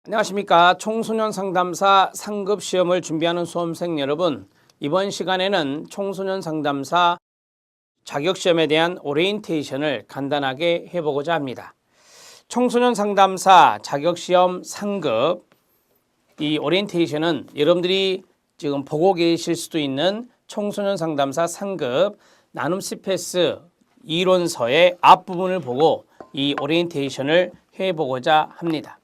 안녕하십니까. 청소년 상담사 상급 시험을 준비하는 수험생 여러분, 이번 시간에는 청소년 상담사 자격시험에 대한 오리엔테이션을 간단하게 해보고자 합니다. 청소년 상담사 자격시험 상급, 이 오리엔테이션은 여러분들이 지금 보고 계실 수도 있는 청소년 상담사 상급 나눔 CPS 이론서의 앞부분을 보고 이 오리엔테이션을 해보고자 합니다.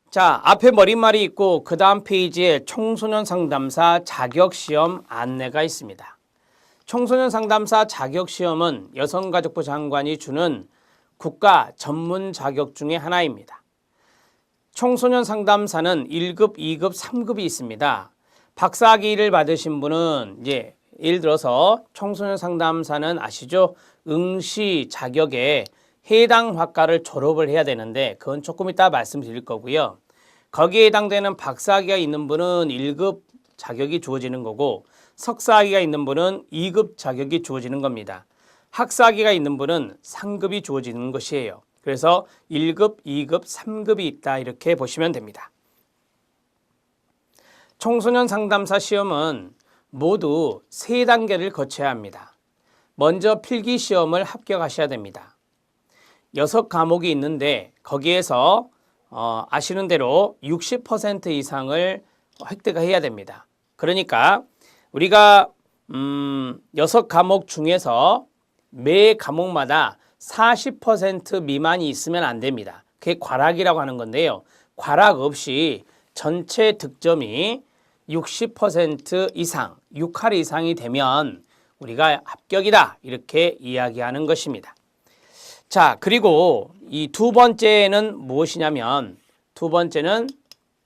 자, 앞에 머릿말이 있고 그 다음 페이지에 청소년 상담사 자격시험 안내가 있습니다. 청소년 상담사 자격시험은 여성가족부 장관이 주는 국가 전문 자격 중에 하나입니다. 청소년 상담사는 1급, 2급, 3급이 있습니다. 박사학위를 받으신 분은 이제 예를 들어서 청소년 상담사는 아시죠? 응시 자격에 해당 학과를 졸업을 해야 되는데 그건 조금 이따 말씀드릴 거고요. 거기에 해당되는 박사학위가 있는 분은 1급 자격이 주어지는 거고 석사학위가 있는 분은 2급 자격이 주어지는 겁니다. 학사학위가 있는 분은 3급이 주어지는 것이에요. 그래서 1급, 2급, 3급이 있다 이렇게 보시면 됩니다. 청소년 상담사 시험은 모두 3단계를 거쳐야 합니다. 먼저 필기시험을 합격하셔야 됩니다. 6과목이 있는데 거기에서 아시는 대로 60% 이상을 획득해야 됩니다. 그러니까 우리가 6과목 중에서 매 과목마다 40% 미만이 있으면 안 됩니다. 그게 과락이라고 하는 건데요. 과락 없이 전체 득점이 60% 이상, 6할 이상이 되면 우리가 합격이다 이렇게 이야기하는 것입니다. 자, 그리고 이 두 번째는 무엇이냐면 두 번째는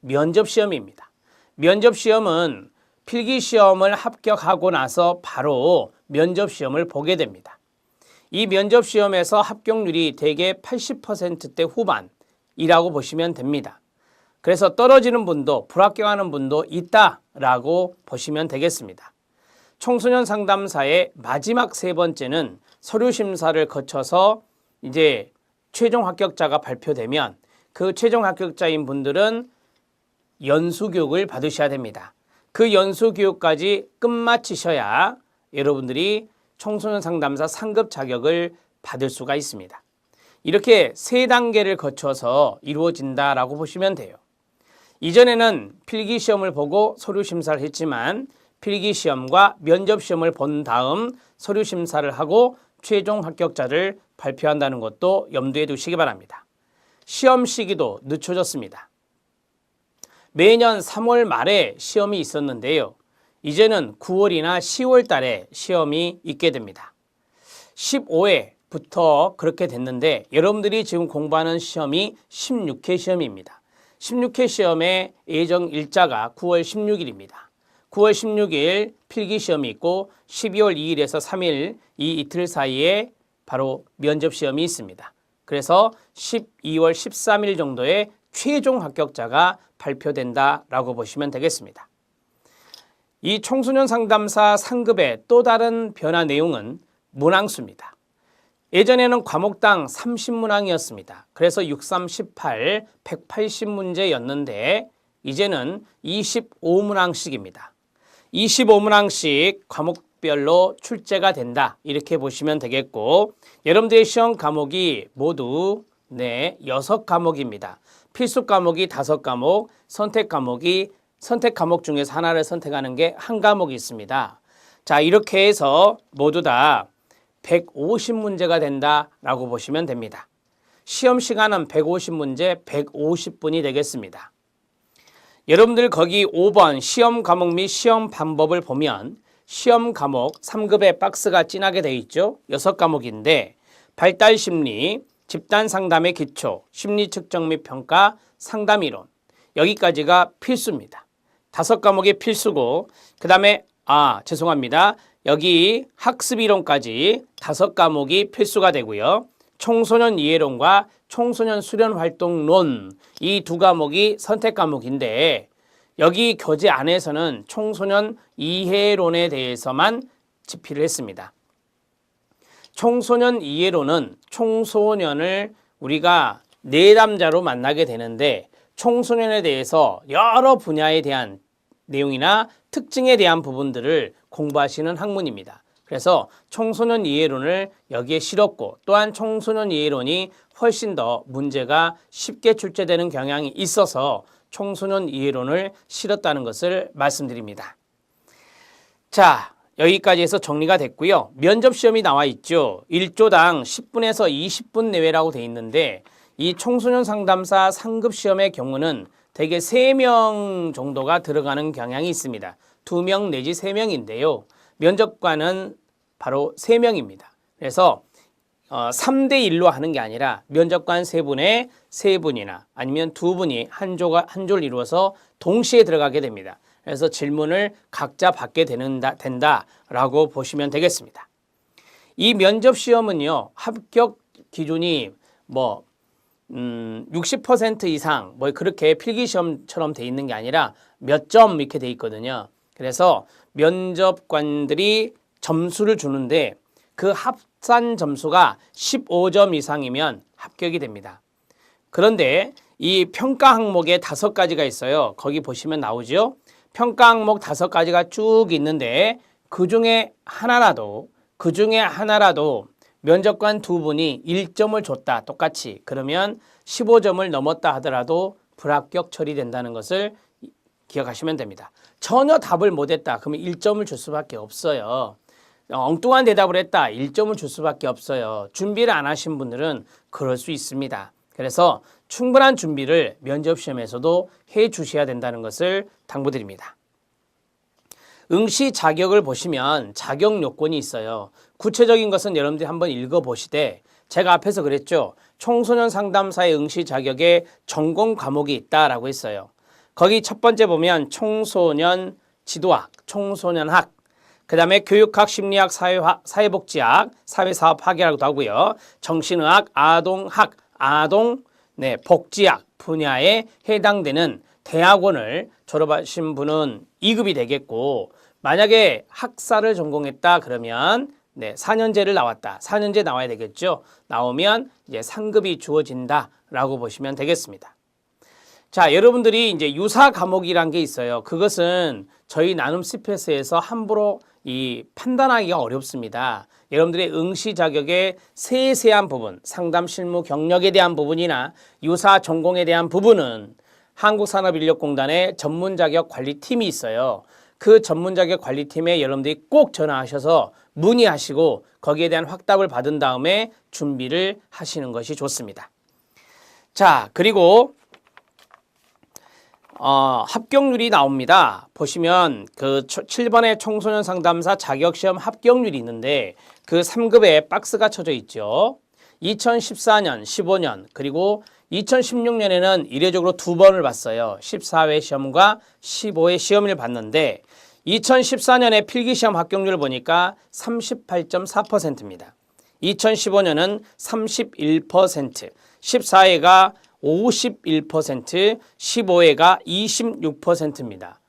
면접시험입니다. 면접시험은 필기시험을 합격하고 나서 바로 면접시험을 보게 됩니다. 이 면접시험에서 합격률이 대개 80%대 후반이라고 보시면 됩니다. 그래서 떨어지는 분도 불합격하는 분도 있다라고 보시면 되겠습니다. 청소년 상담사의 마지막 3번째는 서류심사를 거쳐서 이제 최종 합격자가 발표되면 그 최종 합격자인 분들은 연수교육을 받으셔야 됩니다. 그 연수교육까지 끝마치셔야 여러분들이 청소년 상담사 상급 자격을 받을 수가 있습니다. 이렇게 3단계를 거쳐서 이루어진다라고 보시면 돼요. 이전에는 필기시험을 보고 서류심사를 했지만 필기시험과 면접시험을 본 다음 서류심사를 하고 최종 합격자를 발표한다는 것도 염두에 두시기 바랍니다. 시험 시기도 늦춰졌습니다. 매년 3월 말에 시험이 있었는데요. 이제는 9월이나 10월 달에 시험이 있게 됩니다. 15회부터 그렇게 됐는데 여러분들이 지금 공부하는 시험이 16회 시험입니다. 16회 시험의 예정 일자가 9월 16일입니다. 9월 16일 필기시험이 있고 12월 2일에서 3일 이 이틀 사이에 바로 면접시험이 있습니다. 그래서 12월 13일 정도에 최종 합격자가 발표된다라고 보시면 되겠습니다. 이 청소년 상담사 상급의 또 다른 변화 내용은 문항수입니다. 예전에는 과목당 30문항이었습니다. 그래서 6, 3, 18, 180문제였는데 이제는 25문항씩입니다. 25문항씩 과목별로 출제가 된다 이렇게 보시면 되겠고 여러분들의 시험 과목이 모두 6과목입니다. 필수 과목이 5과목, 선택 과목 중에서 하나를 선택하는 게 한 과목이 있습니다. 자, 이렇게 해서 모두 다 150문제가 된다라고 보시면 됩니다. 시험 시간은 150문제, 150분이 되겠습니다. 여러분들 거기 5번 시험 과목 및 시험 방법을 보면 시험 과목 3급의 박스가 진하게 되어 있죠. 6과목인데 발달심리, 집단상담의 기초, 심리측정 및 평가, 상담이론 여기까지가 필수입니다. 5과목이 필수고 그 다음에 여기 학습이론까지 5과목이 필수가 되고요. 청소년 이해론과 청소년 수련활동론 이 2과목이 선택 과목인데 여기 교재 안에서는 청소년 이해론에 대해서만 집필을 했습니다. 청소년 이해론은 청소년을 우리가 내담자로 만나게 되는데 청소년에 대해서 여러 분야에 대한 내용이나 특징에 대한 부분들을 공부하시는 학문입니다. 그래서 청소년 이해론을 여기에 실었고 또한 청소년 이해론이 훨씬 더 문제가 쉽게 출제되는 경향이 있어서 청소년 이해론을 실었다는 것을 말씀드립니다. 자, 여기까지 해서 정리가 됐고요. 면접 시험이 나와 있죠. 1조당 10분에서 20분 내외라고 돼 있는데 이 청소년 상담사 상급 시험의 경우는 대개 3명 정도가 들어가는 경향이 있습니다. 2명 내지 3명인데요. 면접관은 바로 3명입니다. 그래서 3대 1로 하는 게 아니라 면접관 3분에 3분이나 아니면 2분이 한 조를 이루어서 동시에 들어가게 됩니다. 그래서 질문을 각자 받게 된다라고 보시면 되겠습니다. 이 면접 시험은요, 합격 기준이 60% 이상 그렇게 필기 시험처럼 돼 있는 게 아니라 몇 점 이렇게 돼 있거든요. 그래서 면접관들이 점수를 주는데 그 합산 점수가 15점 이상이면 합격이 됩니다. 그런데 이 평가 항목에 5가지가 있어요. 거기 보시면 나오죠. 평가 항목 5가지가 쭉 있는데 그 중에 하나라도 면접관 2분이 1점을 줬다 똑같이 그러면 15점을 넘었다 하더라도 불합격 처리된다는 것을 기억하시면 됩니다. 전혀 답을 못했다 그러면 1점을 줄 수밖에 없어요. 엉뚱한 대답을 했다 1점을 줄 수밖에 없어요. 준비를 안 하신 분들은 그럴 수 있습니다. 그래서 충분한 준비를 면접시험에서도 해 주셔야 된다는 것을 당부드립니다. 응시 자격을 보시면 자격 요건이 있어요. 구체적인 것은 여러분들이 한번 읽어보시되 제가 앞에서 그랬죠. 청소년 상담사의 응시 자격에 전공 과목이 있다라고 했어요. 거기 첫 번째 보면 청소년 지도학, 청소년학, 그 다음에 교육학, 심리학, 사회복지학, 사회사업학이라고도 하고요. 정신의학, 아동학, 복지학 분야에 해당되는 대학원을 졸업하신 분은 2급이 되겠고 만약에 학사를 전공했다 그러면 4년제를 나왔다. 4년제 나와야 되겠죠. 나오면 이제 상급이 주어진다라고 보시면 되겠습니다. 자, 여러분들이 이제 유사 과목이란 게 있어요. 그것은 저희 나눔 CPS에서 함부로 판단하기가 어렵습니다. 여러분들의 응시 자격의 세세한 부분, 상담 실무 경력에 대한 부분이나 유사 전공에 대한 부분은 한국산업인력공단의 전문자격관리팀이 있어요. 그 전문자격관리팀에 여러분들이 꼭 전화하셔서 문의하시고 거기에 대한 확답을 받은 다음에 준비를 하시는 것이 좋습니다. 자, 그리고 합격률이 나옵니다. 보시면 그 7번의 청소년 상담사 자격시험 합격률이 있는데 그 3급에 박스가 쳐져 있죠. 2014년, 15년 그리고 2016년에는 이례적으로 2번을 봤어요. 14회 시험과 15회 시험을 봤는데 2014년에 필기시험 합격률을 보니까 38.4%입니다. 2015년은 31%, 14회가 51%, 15회가 26%입니다.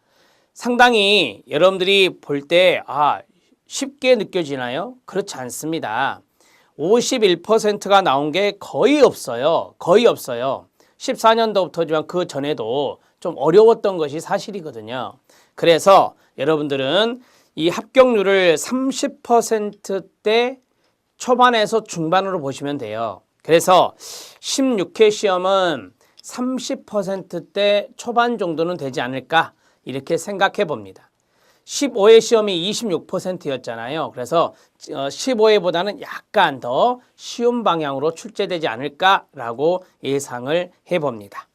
상당히 여러분들이 볼 때 쉽게 느껴지나요? 그렇지 않습니다. 51%가 나온 게 거의 없어요. 거의 없어요. 14년도부터지만 그 전에도 좀 어려웠던 것이 사실이거든요. 그래서 여러분들은 이 합격률을 30%대 초반에서 중반으로 보시면 돼요. 그래서 16회 시험은 30%대 초반 정도는 되지 않을까 이렇게 생각해 봅니다. 15회 시험이 26%였잖아요. 그래서 15회보다는 약간 더 쉬운 방향으로 출제되지 않을까라고 예상을 해봅니다.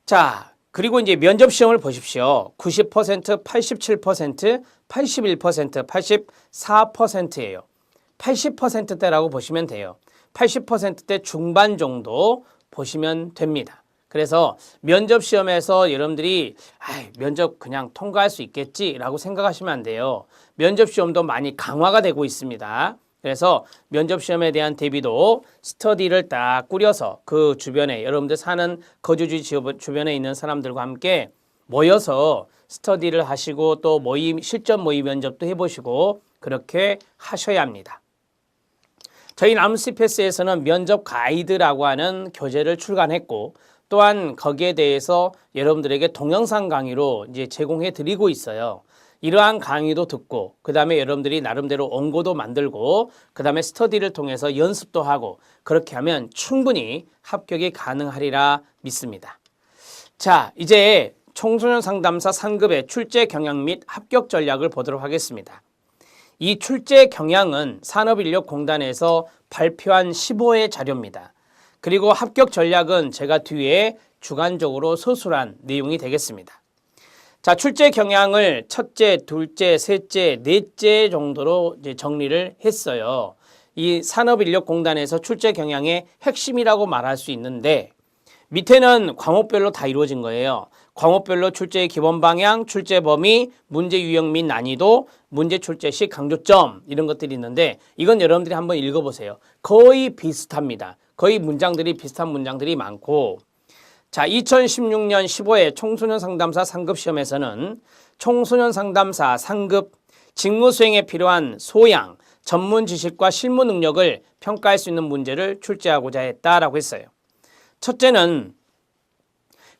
자, 그리고 이제 면접 시험을 보십시오. 90%, 87%, 81%, 84%예요. 80%대라고 보시면 돼요. 80%대 중반 정도 보시면 됩니다. 그래서 면접 시험에서 여러분들이 면접 그냥 통과할 수 있겠지라고 생각하시면 안 돼요. 면접 시험도 많이 강화가 되고 있습니다. 그래서 면접 시험에 대한 대비도 스터디를 딱 꾸려서 그 주변에 여러분들 사는 거주지 주변에 있는 사람들과 함께 모여서 스터디를 하시고 또 실전 모의 면접도 해보시고 그렇게 하셔야 합니다. 저희 나눔 CPS에서는 면접 가이드라고 하는 교재를 출간했고 또한 거기에 대해서 여러분들에게 동영상 강의로 이제 제공해 드리고 있어요. 이러한 강의도 듣고 그 다음에 여러분들이 나름대로 원고도 만들고 그 다음에 스터디를 통해서 연습도 하고 그렇게 하면 충분히 합격이 가능하리라 믿습니다. 자, 이제 청소년 상담사 상급의 출제 경향 및 합격 전략을 보도록 하겠습니다. 이 출제 경향은 산업인력공단에서 발표한 15회 자료입니다. 그리고 합격 전략은 제가 뒤에 주관적으로 서술한 내용이 되겠습니다. 자, 출제 경향을 첫째, 둘째, 셋째, 넷째 정도로 이제 정리를 했어요. 이 산업인력공단에서 출제 경향의 핵심이라고 말할 수 있는데 밑에는 과목별로 다 이루어진 거예요. 과목별로 출제의 기본 방향, 출제 범위, 문제 유형 및 난이도, 문제 출제 시 강조점 이런 것들이 있는데 이건 여러분들이 한번 읽어보세요. 거의 비슷합니다. 거의 문장들이 비슷한 문장들이 많고 자, 2016년 15회 청소년 상담사 상급 시험에서는 청소년 상담사 상급 직무 수행에 필요한 소양, 전문 지식과 실무 능력을 평가할 수 있는 문제를 출제하고자 했다라고 했어요. 첫째는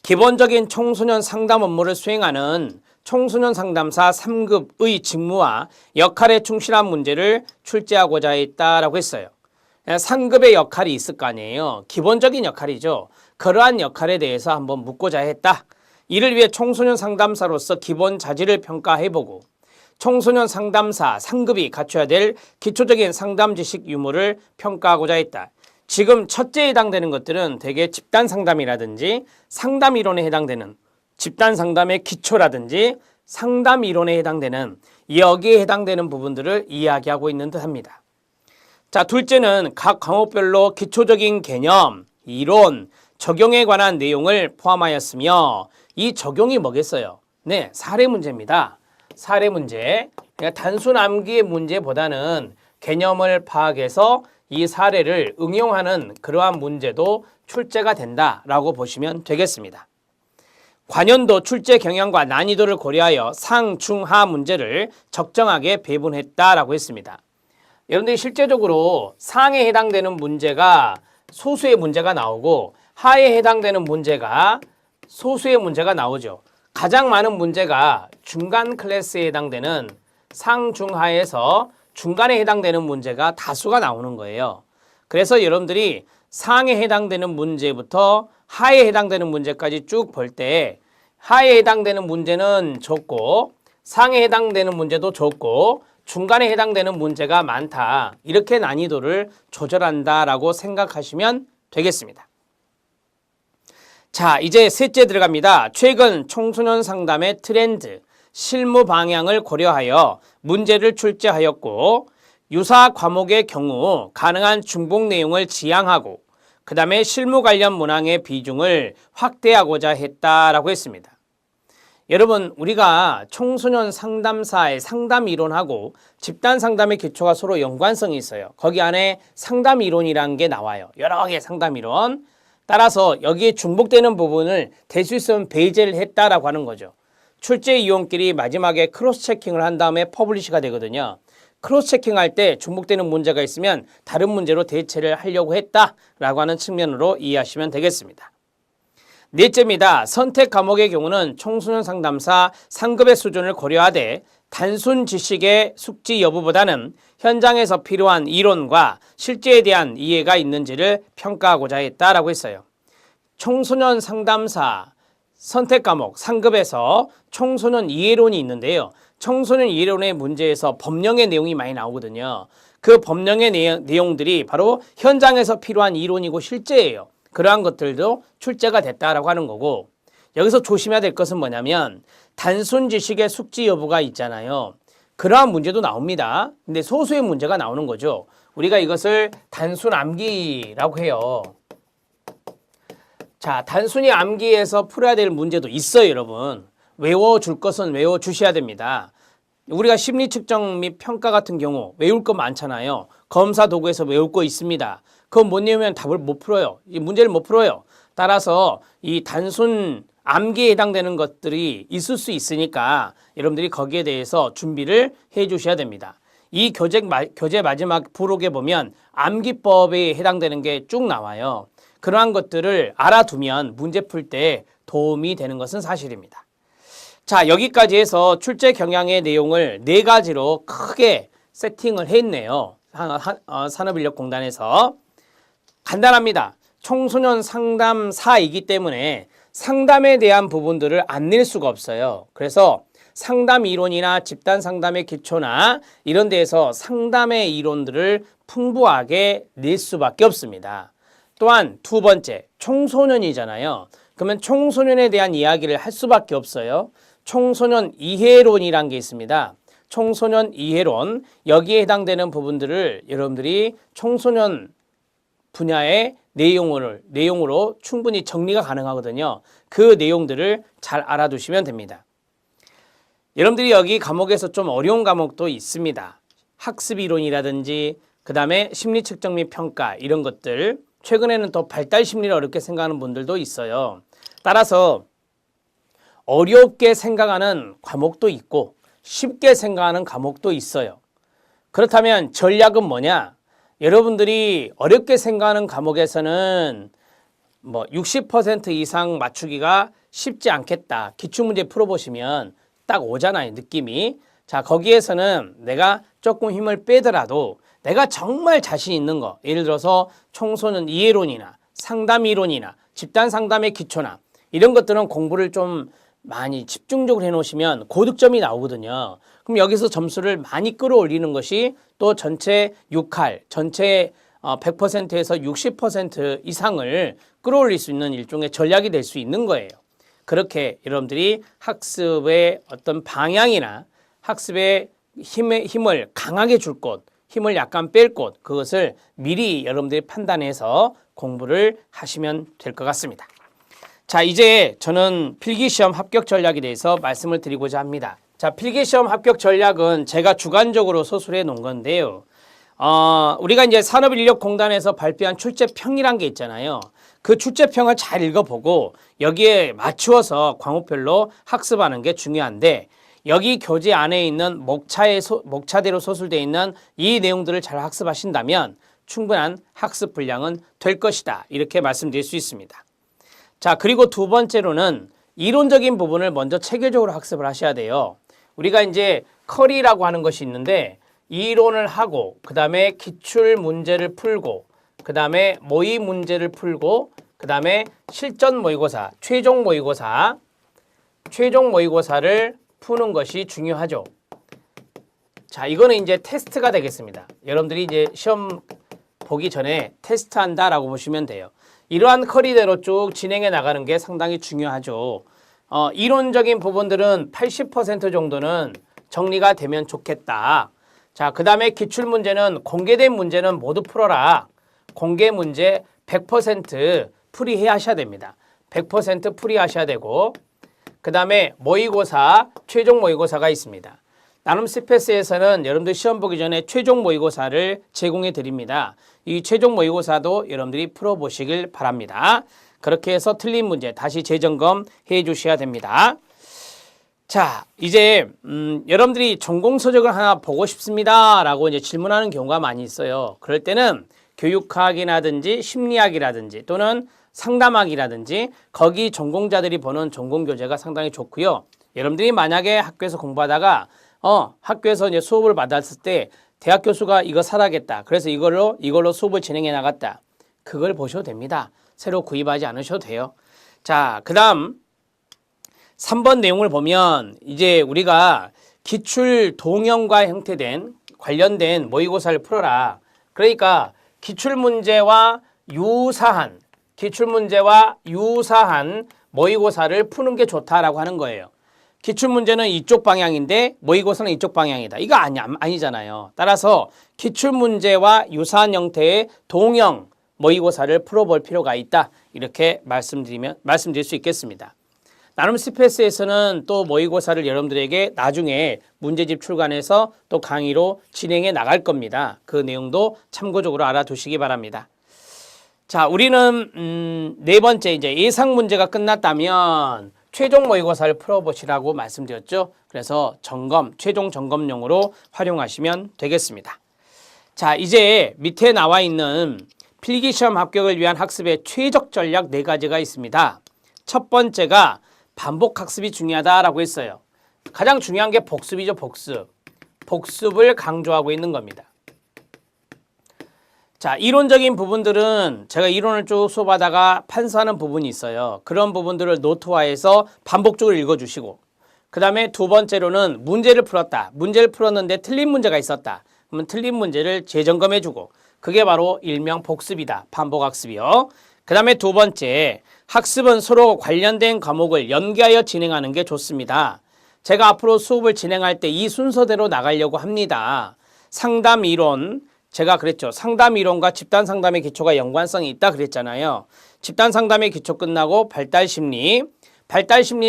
기본적인 청소년 상담 업무를 수행하는 청소년 상담사 3급의 직무와 역할에 충실한 문제를 출제하고자 했다라고 했어요. 상급의 역할이 있을 거 아니에요. 기본적인 역할이죠. 그러한 역할에 대해서 한번 묻고자 했다. 이를 위해 청소년 상담사로서 기본 자질을 평가해보고 청소년 상담사 상급이 갖춰야 될 기초적인 상담 지식 유무를 평가하고자 했다. 지금 첫째에 해당되는 것들은 대개 집단 상담이라든지 상담 이론에 해당되는 집단 상담의 기초라든지 상담 이론에 해당되는 여기에 해당되는 부분들을 이야기하고 있는 듯합니다. 자, 둘째는 각 과목별로 기초적인 개념, 이론, 적용에 관한 내용을 포함하였으며 이 적용이 뭐겠어요? 네, 사례 문제입니다. 사례 문제. 그러니까 단순 암기의 문제보다는 개념을 파악해서 이 사례를 응용하는 그러한 문제도 출제가 된다라고 보시면 되겠습니다. 관연도 출제 경향과 난이도를 고려하여 상, 중, 하 문제를 적정하게 배분했다라고 했습니다. 여러분들이 실제적으로 상에 해당되는 문제가 소수의 문제가 나오고 하에 해당되는 문제가 소수의 문제가 나오죠. 가장 많은 문제가 중간 클래스에 해당되는 상, 중, 하에서 중간에 해당되는 문제가 다수가 나오는 거예요. 그래서 여러분들이 상에 해당되는 문제부터 하에 해당되는 문제까지 쭉 볼 때 하에 해당되는 문제는 적고 상에 해당되는 문제도 적고 중간에 해당되는 문제가 많다. 이렇게 난이도를 조절한다라고 생각하시면 되겠습니다. 자, 이제 셋째 들어갑니다. 최근 청소년 상담의 트렌드, 실무 방향을 고려하여 문제를 출제하였고 유사 과목의 경우 가능한 중복 내용을 지향하고 그 다음에 실무 관련 문항의 비중을 확대하고자 했다라고 했습니다. 여러분, 우리가 청소년 상담사의 상담 이론하고 집단 상담의 기초가 서로 연관성이 있어요. 거기 안에 상담 이론이라는 게 나와요. 여러 개의 상담 이론. 따라서 여기에 중복되는 부분을 될 수 있으면 배제를 했다라고 하는 거죠. 출제 이용끼리 마지막에 크로스 체킹을 한 다음에 퍼블리시가 되거든요. 크로스 체킹할 때 중복되는 문제가 있으면 다른 문제로 대체를 하려고 했다라고 하는 측면으로 이해하시면 되겠습니다. 넷째입니다. 선택 과목의 경우는 청소년 상담사 상급의 수준을 고려하되 단순 지식의 숙지 여부보다는 현장에서 필요한 이론과 실제에 대한 이해가 있는지를 평가하고자 했다라고 했어요. 청소년 상담사 선택 과목 상급에서 청소년 이해론이 있는데요. 청소년 이해론의 문제에서 법령의 내용이 많이 나오거든요. 그 법령의 내용들이 바로 현장에서 필요한 이론이고 실제예요. 그러한 것들도 출제가 됐다라고 하는 거고 여기서 조심해야 될 것은 뭐냐면 단순 지식의 숙지 여부가 있잖아요. 그러한 문제도 나옵니다. 근데 소수의 문제가 나오는 거죠. 우리가 이것을 단순 암기라고 해요. 자, 단순히 암기해서 풀어야 될 문제도 있어요, 여러분. 외워줄 것은 외워주셔야 됩니다. 우리가 심리 측정 및 평가 같은 경우 외울 거 많잖아요. 검사 도구에서 외울 거 있습니다. 그거 못 외우면 답을 못 풀어요. 이 문제를 못 풀어요. 따라서 이 단순 암기에 해당되는 것들이 있을 수 있으니까 여러분들이 거기에 대해서 준비를 해 주셔야 됩니다. 이 교재 마지막 부록에 보면 암기법에 해당되는 게 쭉 나와요. 그러한 것들을 알아두면 문제 풀 때 도움이 되는 것은 사실입니다. 자, 여기까지 해서 출제 경향의 내용을 4가지로 크게 세팅을 했네요. 산업인력공단에서. 간단합니다. 청소년 상담사이기 때문에 상담에 대한 부분들을 안 낼 수가 없어요. 그래서 상담 이론이나 집단 상담의 기초나 이런 데에서 상담의 이론들을 풍부하게 낼 수밖에 없습니다. 또한 두 번째, 청소년이잖아요. 그러면 청소년에 대한 이야기를 할 수밖에 없어요. 청소년 이해론이란 게 있습니다. 청소년 이해론, 여기에 해당되는 부분들을 여러분들이 청소년 분야의 내용으로 충분히 정리가 가능하거든요. 그 내용들을 잘 알아두시면 됩니다. 여러분들이 여기 과목에서 좀 어려운 과목도 있습니다. 학습 이론이라든지 그 다음에 심리 측정 및 평가 이런 것들, 최근에는 또 발달 심리를 어렵게 생각하는 분들도 있어요. 따라서 어렵게 생각하는 과목도 있고 쉽게 생각하는 과목도 있어요. 그렇다면 전략은 뭐냐? 여러분들이 어렵게 생각하는 과목에서는 60% 이상 맞추기가 쉽지 않겠다. 기출문제 풀어보시면 딱 오잖아요, 느낌이. 자, 거기에서는 내가 조금 힘을 빼더라도 내가 정말 자신 있는 거, 예를 들어서 청소년 이해론이나 상담 이론이나 집단 상담의 기초나 이런 것들은 공부를 좀 많이 집중적으로 해놓으시면 고득점이 나오거든요. 그럼 여기서 점수를 많이 끌어올리는 것이 또 전체 6할, 전체 100%에서 60% 이상을 끌어올릴 수 있는 일종의 전략이 될 수 있는 거예요. 그렇게 여러분들이 학습의 어떤 방향이나 학습의 힘을 강하게 줄 곳, 힘을 약간 뺄 곳, 그것을 미리 여러분들이 판단해서 공부를 하시면 될 것 같습니다. 자, 이제 저는 필기시험 합격 전략에 대해서 말씀을 드리고자 합니다. 자, 필기시험 합격 전략은 제가 주관적으로 서술해 놓은 건데요. 우리가 이제 산업인력공단에서 발표한 출제평이란 게 있잖아요. 그 출제평을 잘 읽어보고 여기에 맞추어서 과목별로 학습하는 게 중요한데, 여기 교재 안에 있는 목차대로 서술되어 있는 이 내용들을 잘 학습하신다면 충분한 학습 분량은 될 것이다. 이렇게 말씀드릴 수 있습니다. 자, 그리고 두 번째로는 이론적인 부분을 먼저 체계적으로 학습을 하셔야 돼요. 우리가 이제 커리라고 하는 것이 있는데, 이론을 하고 그 다음에 기출 문제를 풀고 그 다음에 모의 문제를 풀고 그 다음에 실전 모의고사, 최종 모의고사를 푸는 것이 중요하죠. 자, 이거는 이제 테스트가 되겠습니다. 여러분들이 이제 시험 보기 전에 테스트한다라고 보시면 돼요. 이러한 커리대로 쭉 진행해 나가는 게 상당히 중요하죠. 이론적인 부분들은 80% 정도는 정리가 되면 좋겠다. 자, 그 다음에 기출문제는 공개된 문제는 모두 풀어라. 공개 문제 100% 풀이해야 하셔야 됩니다. 100% 풀이하셔야 되고, 그 다음에 모의고사, 최종 모의고사가 있습니다. 나눔 스페이스에서는 여러분들 시험 보기 전에 최종 모의고사를 제공해 드립니다. 이 최종 모의고사도 여러분들이 풀어보시길 바랍니다. 그렇게 해서 틀린 문제 다시 재점검해 주셔야 됩니다. 자, 이제 여러분들이 전공서적을 하나 보고 싶습니다 라고 이제 질문하는 경우가 많이 있어요. 그럴 때는 교육학이라든지 심리학이라든지 또는 상담학이라든지 거기 전공자들이 보는 전공교재가 상당히 좋고요. 여러분들이 만약에 학교에서 공부하다가 학교에서 이제 수업을 받았을 때 대학 교수가 이거 사라겠다. 그래서 이걸로 수업을 진행해 나갔다. 그걸 보셔도 됩니다. 새로 구입하지 않으셔도 돼요. 자, 그 다음 3번 내용을 보면 이제 우리가 기출 동형과 형태된 관련된 모의고사를 풀어라. 그러니까 기출문제와 유사한 모의고사를 푸는 게 좋다라고 하는 거예요. 기출문제는 이쪽 방향인데 모의고사는 이쪽 방향이다. 이거 아니잖아요. 따라서 기출문제와 유사한 형태의 동형 모의고사를 풀어볼 필요가 있다. 이렇게 말씀드릴 수 있겠습니다. 나눔 스페이스에서는 또 모의고사를 여러분들에게 나중에 문제집 출간해서 또 강의로 진행해 나갈 겁니다. 그 내용도 참고적으로 알아두시기 바랍니다. 자, 우리는 네 번째 이제 예상 문제가 끝났다면 최종 모의고사를 풀어보시라고 말씀드렸죠. 그래서 최종 점검용으로 활용하시면 되겠습니다. 자, 이제 밑에 나와 있는 필기시험 합격을 위한 학습의 최적 전략 4가지가 있습니다. 첫 번째가 반복 학습이 중요하다라고 했어요. 가장 중요한 게 복습이죠, 복습. 복습을 강조하고 있는 겁니다. 자, 이론적인 부분들은 제가 이론을 쭉 수업하다가 판사하는 부분이 있어요. 그런 부분들을 노트화해서 반복적으로 읽어주시고, 그 다음에 두 번째로는 문제를 풀었다. 문제를 풀었는데 틀린 문제가 있었다. 그러면 틀린 문제를 재점검해주고, 그게 바로 일명 복습이다. 반복학습이요. 그 다음에 두 번째, 학습은 서로 관련된 과목을 연계하여 진행하는 게 좋습니다. 제가 앞으로 수업을 진행할 때 이 순서대로 나가려고 합니다. 상담 이론, 제가 그랬죠. 상담 이론과 집단 상담의 기초가 연관성이 있다 그랬잖아요. 집단 상담의 기초 끝나고 발달 심리에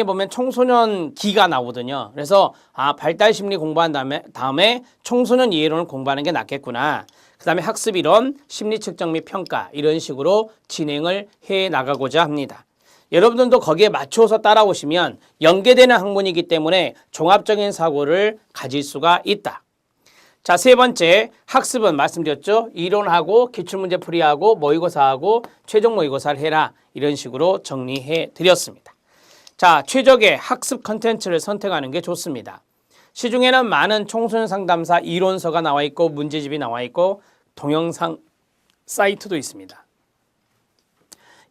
보면 청소년 기가 나오거든요. 그래서 발달 심리 공부한 다음에 청소년 이해론을 공부하는 게 낫겠구나. 그 다음에 학습 이론, 심리 측정 및 평가 이런 식으로 진행을 해 나가고자 합니다. 여러분들도 거기에 맞춰서 따라오시면 연계되는 학문이기 때문에 종합적인 사고를 가질 수가 있다. 자, 세 번째, 학습은 말씀드렸죠. 이론하고 기출문제 풀이하고 모의고사하고 최종 모의고사를 해라. 이런 식으로 정리해 드렸습니다. 자, 최적의 학습 컨텐츠를 선택하는 게 좋습니다. 시중에는 많은 청소년 상담사 이론서가 나와 있고 문제집이 나와 있고 동영상 사이트도 있습니다.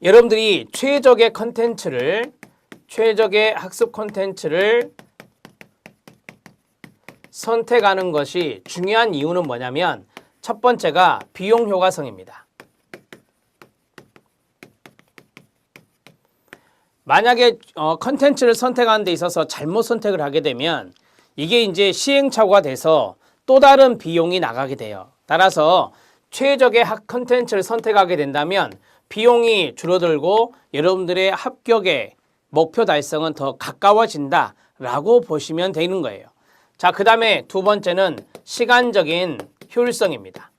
여러분들이 최적의 학습 컨텐츠를 선택하는 것이 중요한 이유는 뭐냐면 첫 번째가 비용 효과성입니다. 만약에 컨텐츠를 선택하는 데 있어서 잘못 선택을 하게 되면 이게 이제 시행착오가 돼서 또 다른 비용이 나가게 돼요. 따라서 최적의 컨텐츠를 선택하게 된다면 비용이 줄어들고 여러분들의 합격의 목표 달성은 더 가까워진다라고 보시면 되는 거예요. 자, 그 다음에 두 번째는 시간적인 효율성입니다.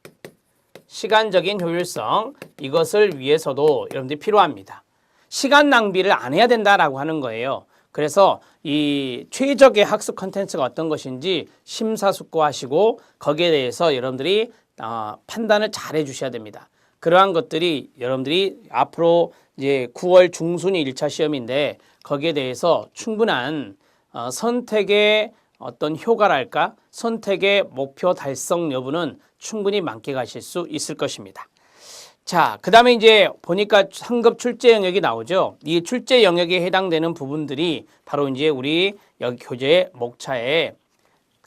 시간적인 효율성, 이것을 위해서도 여러분들이 필요합니다. 시간 낭비를 안 해야 된다라고 하는 거예요. 그래서 이 최적의 학습 컨텐츠가 어떤 것인지 심사숙고하시고 거기에 대해서 여러분들이 판단을 잘 해주셔야 됩니다. 그러한 것들이 여러분들이 앞으로 이제 9월 중순이 1차 시험인데 거기에 대해서 충분한 선택의 어떤 효과랄까? 선택의 목표 달성 여부는 충분히 만끽하실 수 있을 것입니다. 자, 그 다음에 이제 보니까 상급 출제 영역이 나오죠. 이 출제 영역에 해당되는 부분들이 바로 이제 우리 여기 교재 목차에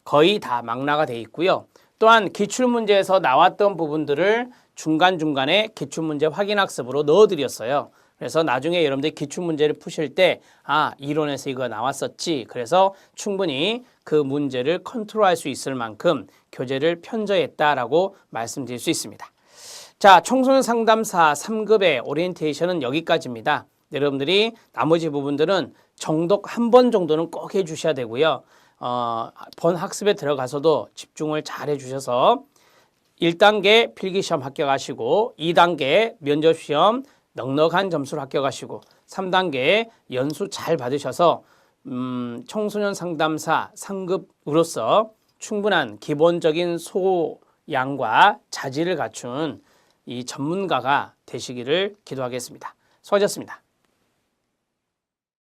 거의 다 망라가 돼 있고요. 또한 기출문제에서 나왔던 부분들을 중간중간에 기출문제 확인학습으로 넣어드렸어요. 그래서 나중에 여러분들이 기출문제를 푸실 때 이론에서 이거 나왔었지. 그래서 충분히 그 문제를 컨트롤할 수 있을 만큼 교재를 편저했다라고 말씀드릴 수 있습니다. 자, 청소년 상담사 3급의 오리엔테이션은 여기까지입니다. 여러분들이 나머지 부분들은 정독 한 번 정도는 꼭 해주셔야 되고요. 본 학습에 들어가서도 집중을 잘 해주셔서 1단계 필기시험 합격하시고 2단계 면접시험 넉넉한 점수로 합격하시고 3단계 연수 잘 받으셔서 청소년 상담사 상급으로서 충분한 기본적인 소양과 자질을 갖춘 이 전문가가 되시기를 기도하겠습니다. 수고하셨습니다.